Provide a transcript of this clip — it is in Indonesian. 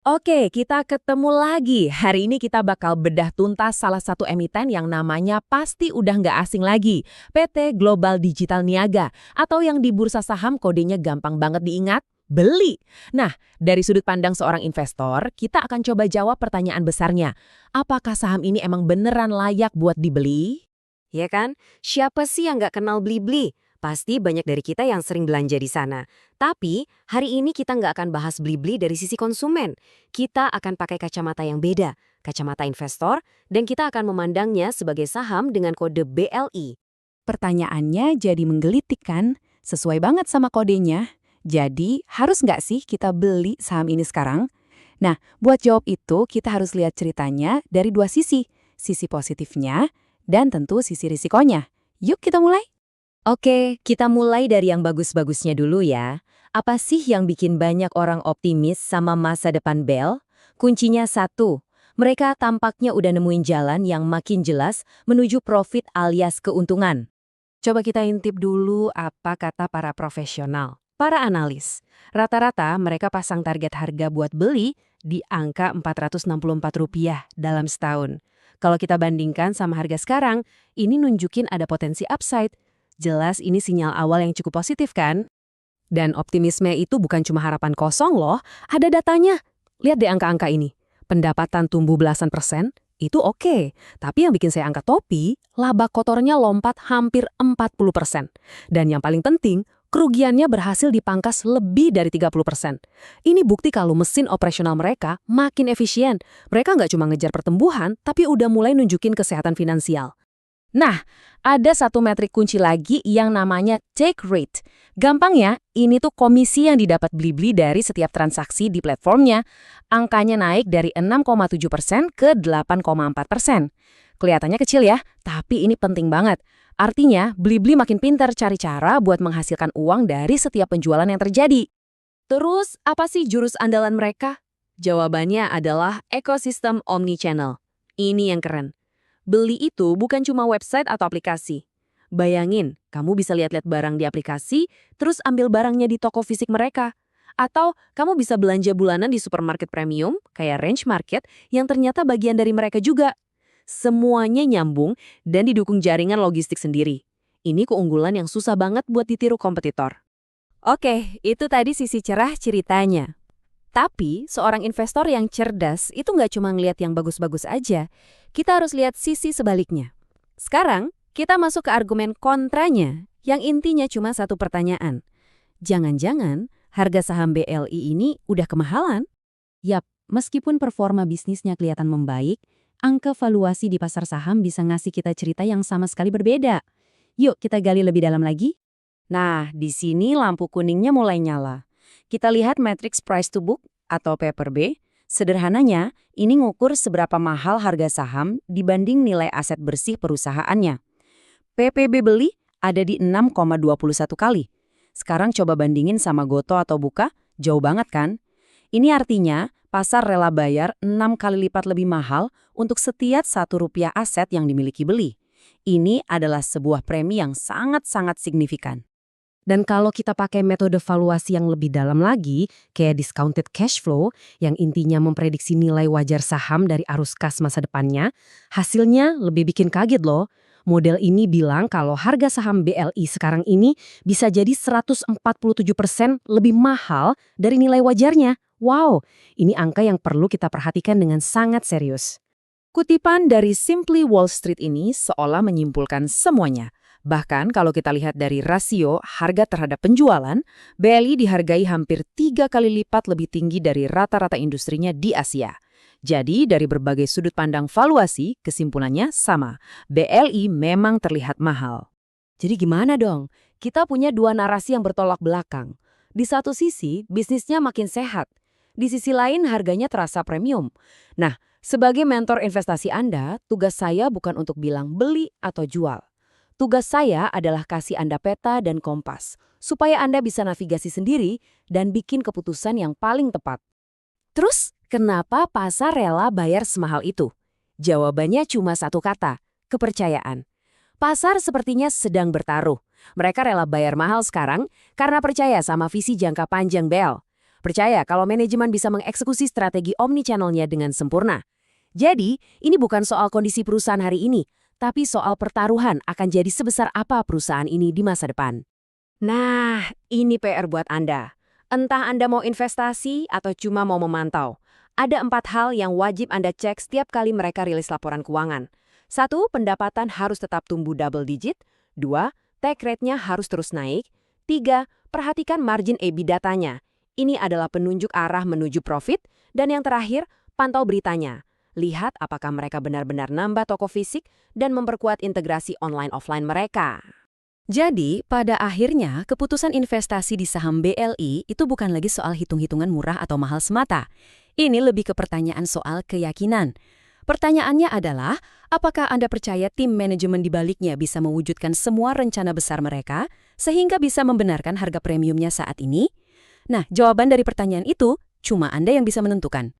Oke, kita ketemu lagi. Hari ini kita bakal bedah tuntas salah satu emiten yang namanya pasti udah nggak asing lagi. PT Global Digital Niaga, atau yang di bursa saham kodenya gampang banget diingat, beli. Nah, dari sudut pandang seorang investor, kita akan coba jawab pertanyaan besarnya. Apakah saham ini emang beneran layak buat dibeli? Ya kan? Siapa sih yang nggak kenal Blibli? Pasti banyak dari kita yang sering belanja di sana. Tapi, hari ini kita nggak akan bahas Blibli dari sisi konsumen. Kita akan pakai kacamata yang beda, kacamata investor, dan kita akan memandangnya sebagai saham dengan kode BLI. Pertanyaannya jadi menggelitik kan? Sesuai banget sama kodenya. Jadi, harus nggak sih kita beli saham ini sekarang? Nah, buat jawab itu kita harus lihat ceritanya dari dua sisi. Sisi positifnya dan tentu sisi risikonya. Yuk kita mulai. Oke, kita mulai dari yang bagus-bagusnya dulu ya. Apa sih yang bikin banyak orang optimis sama masa depan Bell? Kuncinya satu, mereka tampaknya udah nemuin jalan yang makin jelas menuju profit alias keuntungan. Coba kita intip dulu apa kata para profesional, para analis. Rata-rata mereka pasang target harga buat beli di angka Rp464 dalam setahun. Kalau kita bandingkan sama harga sekarang, ini nunjukin ada potensi upside. Jelas ini sinyal awal yang cukup positif kan? Dan optimisme itu bukan cuma harapan kosong loh, ada datanya. Lihat deh angka-angka ini. Pendapatan tumbuh belasan persen, itu oke. Tapi yang bikin saya angkat topi, laba kotornya lompat hampir 40%. Dan yang paling penting, kerugiannya berhasil dipangkas lebih dari 30%. Ini bukti kalau mesin operasional mereka makin efisien. Mereka nggak cuma ngejar pertumbuhan, tapi udah mulai nunjukin kesehatan finansial. Nah, ada satu metrik kunci lagi yang namanya take rate. Gampangnya, ini tuh komisi yang didapat Blibli dari setiap transaksi di platformnya. Angkanya naik dari 6,7% ke 8,4%. Kelihatannya kecil ya, tapi ini penting banget. Artinya, Blibli makin pintar cari cara buat menghasilkan uang dari setiap penjualan yang terjadi. Terus, apa sih jurus andalan mereka? Jawabannya adalah ekosistem omnichannel. Ini yang keren. Beli itu bukan cuma website atau aplikasi. Bayangin, kamu bisa lihat-lihat barang di aplikasi, terus ambil barangnya di toko fisik mereka. Atau kamu bisa belanja bulanan di supermarket premium, kayak Range Market, yang ternyata bagian dari mereka juga. Semuanya nyambung dan didukung jaringan logistik sendiri. Ini keunggulan yang susah banget buat ditiru kompetitor. Oke, itu tadi sisi cerah ceritanya. Tapi, seorang investor yang cerdas itu nggak cuma ngelihat yang bagus-bagus aja. Kita harus lihat sisi sebaliknya. Sekarang, kita masuk ke argumen kontranya, yang intinya cuma satu pertanyaan. Jangan-jangan harga saham BLI ini udah kemahalan? Yap, meskipun performa bisnisnya kelihatan membaik, angka valuasi di pasar saham bisa ngasih kita cerita yang sama sekali berbeda. Yuk kita gali lebih dalam lagi. Nah, di sini lampu kuningnya mulai nyala. Kita lihat matriks price to book atau P/B. Sederhananya, ini ngukur seberapa mahal harga saham dibanding nilai aset bersih perusahaannya. PPB beli ada di 6,21 kali. Sekarang coba bandingin sama Goto atau Buka, jauh banget kan? Ini artinya pasar rela bayar 6 kali lipat lebih mahal untuk setiap Rp1 aset yang dimiliki beli. Ini adalah sebuah premi yang sangat-sangat signifikan. Dan kalau kita pakai metode valuasi yang lebih dalam lagi, kayak discounted cash flow, yang intinya memprediksi nilai wajar saham dari arus kas masa depannya, hasilnya lebih bikin kaget loh. Model ini bilang kalau harga saham BLI sekarang ini bisa jadi 147% lebih mahal dari nilai wajarnya. Wow, ini angka yang perlu kita perhatikan dengan sangat serius. Kutipan dari Simply Wall Street ini seolah menyimpulkan semuanya. Bahkan kalau kita lihat dari rasio harga terhadap penjualan, BLI dihargai hampir 3 kali lipat lebih tinggi dari rata-rata industrinya di Asia. Jadi dari berbagai sudut pandang valuasi, kesimpulannya sama. BLI memang terlihat mahal. Jadi gimana dong? Kita punya dua narasi yang bertolak belakang. Di satu sisi, bisnisnya makin sehat. Di sisi lain, harganya terasa premium. Nah, sebagai mentor investasi Anda, tugas saya bukan untuk bilang beli atau jual. Tugas saya adalah kasih Anda peta dan kompas, supaya Anda bisa navigasi sendiri dan bikin keputusan yang paling tepat. Terus, kenapa pasar rela bayar semahal itu? Jawabannya cuma satu kata, kepercayaan. Pasar sepertinya sedang bertaruh. Mereka rela bayar mahal sekarang karena percaya sama visi jangka panjang Bell. Percaya kalau manajemen bisa mengeksekusi strategi omnichannel-nya dengan sempurna. Jadi, ini bukan soal kondisi perusahaan hari ini, tapi soal pertaruhan akan jadi sebesar apa perusahaan ini di masa depan. Nah, ini PR buat Anda. Entah Anda mau investasi atau cuma mau memantau. Ada 4 hal yang wajib Anda cek setiap kali mereka rilis laporan keuangan. 1. Pendapatan harus tetap tumbuh double digit. 2. Take rate-nya harus terus naik. 3. Perhatikan margin EBITDA-nya. Ini adalah penunjuk arah menuju profit. Dan yang terakhir, pantau beritanya. Lihat apakah mereka benar-benar nambah toko fisik dan memperkuat integrasi online-offline mereka. Jadi, pada akhirnya, keputusan investasi di saham BLI itu bukan lagi soal hitung-hitungan murah atau mahal semata. Ini lebih ke pertanyaan soal keyakinan. Pertanyaannya adalah, apakah Anda percaya tim manajemen di baliknya bisa mewujudkan semua rencana besar mereka, sehingga bisa membenarkan harga premiumnya saat ini? Nah, jawaban dari pertanyaan itu, cuma Anda yang bisa menentukan.